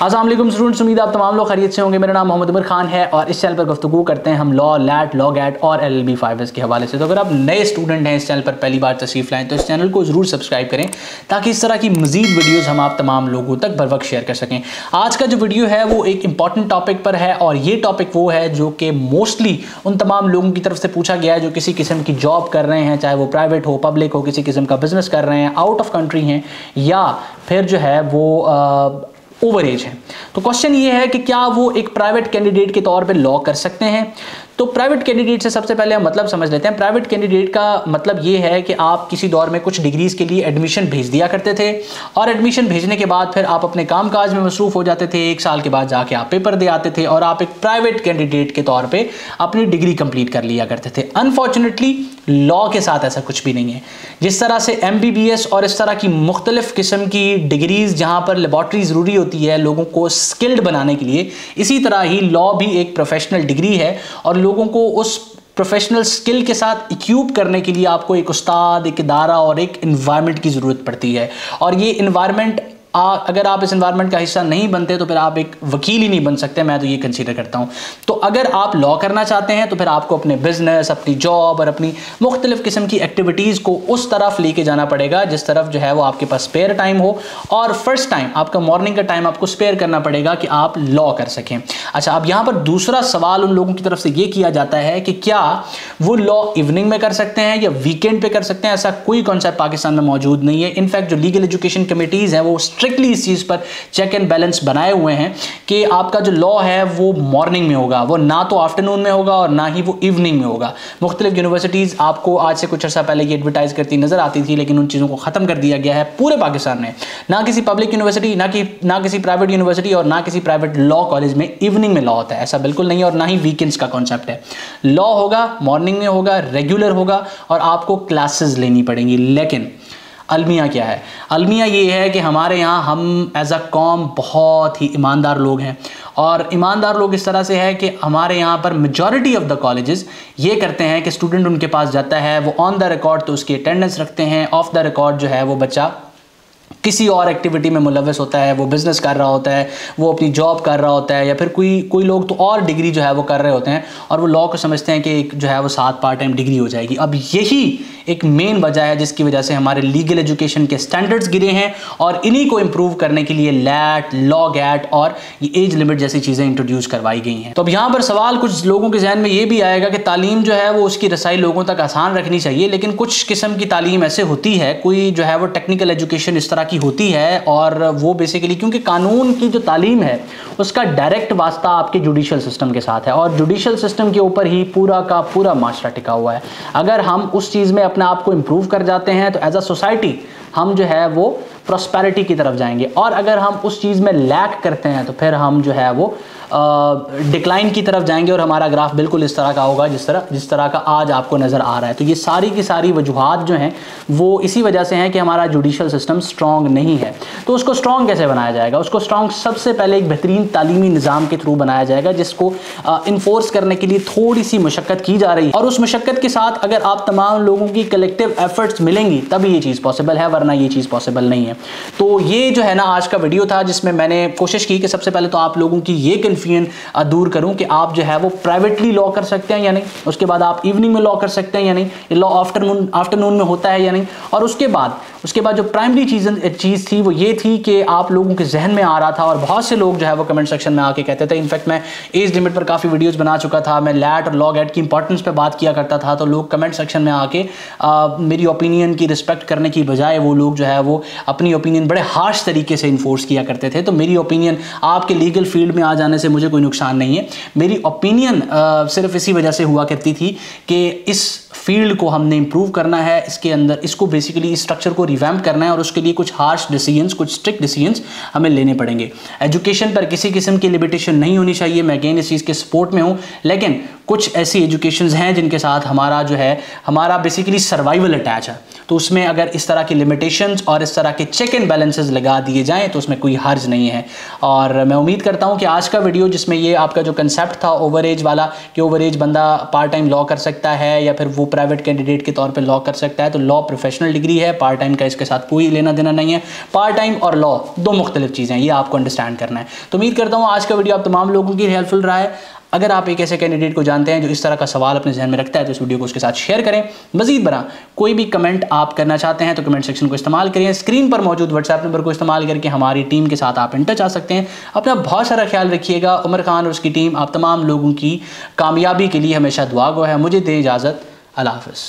अस्सलाम वालेकुम स्टूडेंट्स, उम्मीद आप तमाम लोग खैरियत से होंगे। मेरा नाम मोहम्मद उमर खान है और इस चैनल पर गुफ्तगू करते हैं हम लॉ, लैट, लॉ गैट और LLB 5S के हवाले से। तो अगर आप नए स्टूडेंट हैं, इस चैनल पर पहली बार तशरीफ़ लाएँ तो इस चैनल को ज़रूर सब्सक्राइब करें ताकि इस तरह की मज़ीद वीडियोज़ हम आप तमाम लोगों तक बर वक्त शेयर कर सकें। आज का जो वीडियो है वो एक इंपॉर्टेंट टॉपिक पर है और ये टॉपिक वो है जो कि मोस्टली उन तमाम लोगों की तरफ से पूछा गया है जो किसी किस्म की जॉब कर रहे हैं, चाहे वो प्राइवेट हो, पब्लिक हो, किसी किस्म का बिजनेस कर रहे हैं, आउट ऑफ कंट्री हैं या फिर जो है वो ओवर एज है। तो क्वेश्चन ये है कि क्या वो एक प्राइवेट कैंडिडेट के तौर पे लॉ कर सकते हैं। तो प्राइवेट कैंडिडेट से सबसे पहले हम मतलब समझ लेते हैं। प्राइवेट कैंडिडेट का मतलब ये है कि आप किसी दौर में कुछ डिग्रीज के लिए एडमिशन भेज दिया करते थे और एडमिशन भेजने के बाद फिर आप अपने कामकाज में मसरूफ हो जाते थे। 1 साल के बाद जाके आप पेपर दे आते थे और आप एक प्राइवेट कैंडिडेट के तौर पे अपनी डिग्री कंप्लीट कर लिया करते थे। अनफॉर्चुनेटली लॉ के साथ ऐसा कुछ भी नहीं है। जिस तरह से MBBS और इस तरह की मुख्तलिफ किस्म की डिग्रीज जहाँ पर लेबॉर्ट्री ज़रूरी होती है लोगों को स्किल्ड बनाने के लिए, इसी तरह ही लॉ भी एक प्रोफेशनल डिग्री है और लोगों को उस प्रोफेशनल स्किल के साथ इक्यूप करने के लिए आपको एक उस्ताद, एक इदारा और एक इन्वायरमेंट की ज़रूरत पड़ती है। और ये इन्वायरमेंट अगर आप इस एनवायरनमेंट का हिस्सा नहीं बनते तो फिर आप एक वकील ही नहीं बन सकते। मैं तो ये कंसीडर करता हूँ। तो अगर आप लॉ करना चाहते हैं तो फिर आपको अपने बिजनेस, अपनी जॉब और अपनी मुख्तलिफ किस्म की एक्टिविटीज़ को उस तरफ लेके जाना पड़ेगा जिस तरफ जो है वो आपके पास स्पेयर टाइम हो और फर्स्ट टाइम आपका मॉर्निंग का टाइम आपको स्पेयर करना पड़ेगा कि आप लॉ कर सकें। अच्छा, अब यहाँ पर दूसरा सवाल उन लोगों की तरफ से ये किया जाता है कि क्या वो लॉ इवनिंग में कर सकते हैं या वीकेंड पे कर सकते हैं। ऐसा कोई कॉन्सेप्ट पाकिस्तान में मौजूद नहीं है। इनफैक्ट जो लीगल एजुकेशन कमिटीज़ हैं वो स्ट्रिक्टली इस चीज पर चेक एंड बैलेंस बनाए हुए हैं कि आपका जो लॉ है वो मॉर्निंग में होगा, वो ना तो आफ्टरनून में होगा और ना ही वो इवनिंग में होगा। मुख्तलिफ यूनिवर्सिटीज आपको आज से कुछ अर्सा पहले ये एडवर्टाइज करती नजर आती थी, लेकिन उन चीजों को खत्म कर दिया गया है पूरे पाकिस्तान में। ना किसी पब्लिक यूनिवर्सिटी, ना किसी प्राइवेट यूनिवर्सिटी और ना किसी प्राइवेट लॉ कॉलेज में इवनिंग में लॉ होता है। ऐसा बिल्कुल नहीं है और ना ही वीकेंड्स का कॉन्सेप्ट है। लॉ होगा, मॉर्निंग में होगा, रेगुलर होगा और आपको क्लासेस लेनी पड़ेंगी। लेकिन अलमिया क्या है? अलमिया ये है कि हमारे यहाँ हम एज अ कौम बहुत ही ईमानदार लोग हैं और ईमानदार लोग इस तरह से है कि हमारे यहाँ पर मेजॉरिटी ऑफ द कॉलेजेस ये करते हैं कि स्टूडेंट उनके पास जाता है, वो ऑन द रिकॉर्ड तो उसकी अटेंडेंस रखते हैं, ऑफ द रिकॉर्ड जो है वो बच्चा किसी और एक्टिविटी में मुलव्वस होता है, वो बिजनेस कर रहा होता है, वो अपनी जॉब कर रहा होता है या फिर कोई लोग तो और डिग्री जो है वो कर रहे होते हैं और वो लॉ को समझते हैं कि एक जो है वो 7 पार्ट टाइम डिग्री हो जाएगी। अब यही एक मेन वजह है जिसकी वजह से हमारे लीगल एजुकेशन के स्टैंडर्ड्स गिरे हैं और इन्हीं को इम्प्रूव करने के लिए लैट, लॉ गैट और ये एज लिमिट जैसी चीज़ें इंट्रोड्यूस करवाई गई हैं। तो अब यहाँ पर सवाल कुछ लोगों के जहन में ये भी आएगा कि तालीम जो है वो उसकी रसाई लोगों तक आसान रखनी चाहिए, लेकिन कुछ किस्म की तालीम ऐसे होती है, कोई जो है वो टेक्निकल एजुकेशन इस तरह की होती है और वो बेसिकली क्योंकि कानून की जो तालीम है उसका डायरेक्ट वास्ता आपके जुडिशल सिस्टम के साथ है और जुडिशल सिस्टम के ऊपर ही पूरा का पूरा माशरा टिका हुआ है। अगर हम उस चीज़ में अपने आप को इम्प्रूव कर जाते हैं तो एज अ सोसाइटी हम जो है वो प्रॉस्पेरिटी की तरफ जाएंगे और अगर हम उस चीज़ में लैक करते हैं तो फिर हम जो है वो डिक्लाइन की तरफ जाएंगे और हमारा ग्राफ बिल्कुल इस तरह का होगा जिस तरह का आज आपको नज़र आ रहा है। तो ये सारी की सारी वजूहात जो हैं वो इसी वजह से हैं कि हमारा जुडिशल सिस्टम स्ट्रॉन्ग नहीं है। तो उसको स्ट्रॉन्ग कैसे बनाया जाएगा? उसको स्ट्रॉन्ग सबसे पहले एक बेहतरीन तालीमी निज़ाम के थ्रू बनाया जाएगा जिसको इन्फोर्स करने के लिए थोड़ी सी मशक्क़त की जा रही है और उस मशक्क़त के साथ अगर आप तमाम लोगों की कलेक्टिव एफर्ट्स मिलेंगी तभी ये चीज़ पॉसिबल है, वरना ये चीज़ पॉसिबल नहीं है। तो ये जो है ना आज का वीडियो था जिसमें मैंने कोशिश की कि सबसे पहले तो आप लोगों की ये कन्फ्यूजन दूर करूं कि आप जो है वो प्राइवेटली लॉ कर सकते हैं या नहीं, उसके बाद आप इवनिंग में लॉ कर सकते हैं या नहीं, लॉ आफ्टरनून में होता है या नहीं, और उसके बाद जो प्राइमरी चीज़ थी वो ये थी कि आप लोगों के जहन में आ रहा था और बहुत से लोग जो है वो कमेंट सेक्शन में आके कहते थे। इनफैक्ट मैं एज लिमिट पर काफ़ी वीडियोस बना चुका था, मैं लैट और लॉ गैट की इंपॉर्टेंस पे बात किया करता था, तो लोग कमेंट सेक्शन में आके मेरी ओपिनियन की रिस्पेक्ट करने की बजाय वो लोग जो है वो अपनी ओपिनियन बड़े हार्श तरीके से इन्फोर्स किया करते थे। तो मेरी ओपिनियन आपके लीगल फील्ड में आ जाने से मुझे कोई नुकसान नहीं है। मेरी ओपिनियन सिर्फ इसी वजह से हुआ करती थी कि इस फील्ड को हमने इंप्रूव करना है, इसके अंदर इसको बेसिकली स्ट्रक्चर को रिवैम्प करना है और उसके लिए कुछ हार्श डिसीजंस, कुछ स्ट्रिक्ट डिसीजंस हमें लेने पड़ेंगे। एजुकेशन पर किसी किस्म की लिमिटेशन नहीं होनी चाहिए, मैं अगेन इस चीज़ के सपोर्ट में हूँ, लेकिन कुछ ऐसी एजुकेशंस हैं जिनके साथ हमारा बेसिकली सर्वाइवल अटैच है। तो उसमें अगर इस तरह की लिमिटेशंस और इस तरह के चेक एंड बैलेंसेस लगा दिए जाएं तो उसमें कोई हर्ज नहीं है। और मैं उम्मीद करता हूं कि आज का वीडियो जिसमें ये आपका जो कंसेप्ट था ओवर एज वाला कि ओवर एज बंदा पार्ट टाइम लॉ कर सकता है या फिर वो प्राइवेट कैंडिडेट के तौर पे लॉ कर सकता है। तो लॉ प्रोफेशनल डिग्री है, पार्ट टाइम का इसके साथ कोई लेना देना नहीं है। पार्ट टाइम और लॉ दो मुख्तलिफ चीज़ें हैं, ये आपको अंडरस्टैंड करना है। तो उम्मीद करता हूँ आज का वीडियो आप तमाम लोगों की हेल्पफुल रहा है। अगर आप एक ऐसे कैंडिडेट को जानते हैं जो इस तरह का सवाल अपने जहन में रखता है तो इस वीडियो को उसके साथ शेयर करें। मजीद बना कोई भी कमेंट आप करना चाहते हैं तो कमेंट सेक्शन को इस्तेमाल करिए। स्क्रीन पर मौजूद व्हाट्सएप नंबर को इस्तेमाल करके हमारी टीम के साथ आप इन टच आ सकते हैं। अपना बहुत सारा ख्याल रखिएगा। उमर खान और उसकी टीम आप तमाम लोगों की कामयाबी के लिए हमेशा दुआ गो है। मुझे दे इजाज़त। अल्लाह हाफ़िज़।